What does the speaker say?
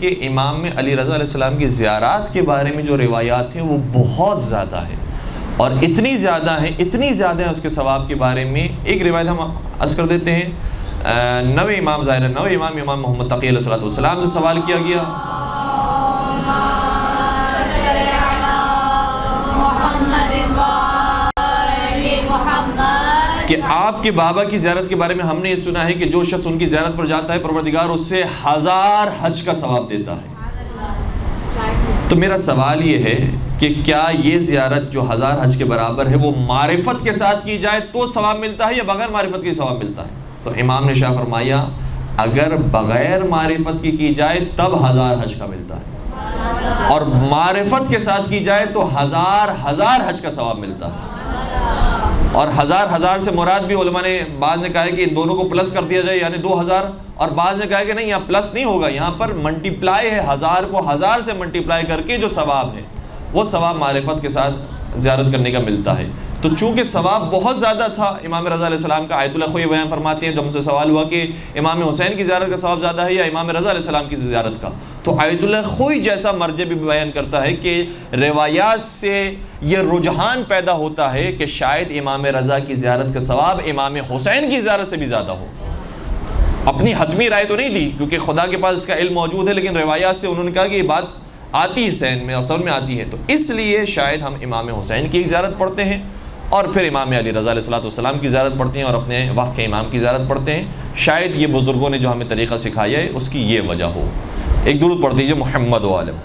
کہ امام علی رضا علیہ السلام کی زیارات کے بارے میں جو روایات ہیں وہ بہت زیادہ ہیں، اور اتنی زیادہ ہیں اس کے ثواب کے بارے میں۔ ایک روایت ہم عرض کر دیتے ہیں، نویں امام ظاہر نویں امام محمد تقی علیہ السلام سے سوال کیا گیا کہ آپ کے بابا کی زیارت کے بارے میں ہم نے یہ سنا ہے کہ جو شخص ان کی زیارت پر جاتا ہے پروردگار اس سے 1000 حج کا ثواب دیتا ہے۔ تو میرا سوال یہ ہے کہ کیا یہ زیارت جو 1000 حج کے برابر ہے وہ معرفت کے ساتھ کی جائے تو ثواب ملتا ہے یا بغیر معرفت کے ثواب ملتا ہے؟ تو امام نے شاہ فرمایا اگر بغیر معرفت کی جائے تب 1000 حج کا ملتا ہے، اور معرفت کے ساتھ کی جائے تو 1000 حج کا ثواب ملتا ہے۔ اور 1000 سے مراد بھی علماء نے بعض نے کہا ہے کہ ان دونوں کو پلس کر دیا جائے یعنی 2000، اور بعض نے کہا ہے کہ نہیں یہاں پلس نہیں ہوگا، یہاں پر منٹیپلائی ہے، 1000 کو 1000 سے منٹیپلائی کر کے جو ثواب ہے وہ ثواب معرفت کے ساتھ زیارت کرنے کا ملتا ہے۔ تو چونکہ ثواب بہت زیادہ تھا امام رضا علیہ السلام کا، آیت اللہ خوئی بیان فرماتے ہیں جب ان سے سوال ہوا کہ امام حسین کی زیارت کا ثواب زیادہ ہے یا امام رضا علیہ السلام کی زیارت کا، تو آیت اللہ خوئی جیسا مرجع بھی بیان کرتا ہے کہ روایات سے یہ رجحان پیدا ہوتا ہے کہ شاید امام رضا کی زیارت کا ثواب امام حسین کی زیارت سے بھی زیادہ ہو۔ اپنی حتمی رائے تو نہیں دی کیونکہ خدا کے پاس اس کا علم موجود ہے، لیکن روایات سے انہوں نے کہا کہ یہ بات آتی ہے سین میں، اصل میں آتی ہے، تو اس لیے شاید ہم امام حسین کی زیارت پڑھتے ہیں اور پھر امام علی رضا علیہ السلام کی زیارت پڑھتے ہیں اور اپنے وقت کے امام کی زیارت پڑھتے ہیں۔ شاید یہ بزرگوں نے جو ہمیں طریقہ سکھایا ہے اس کی یہ وجہ ہو۔ ایک درود پڑھ دیجئے محمد و عالم۔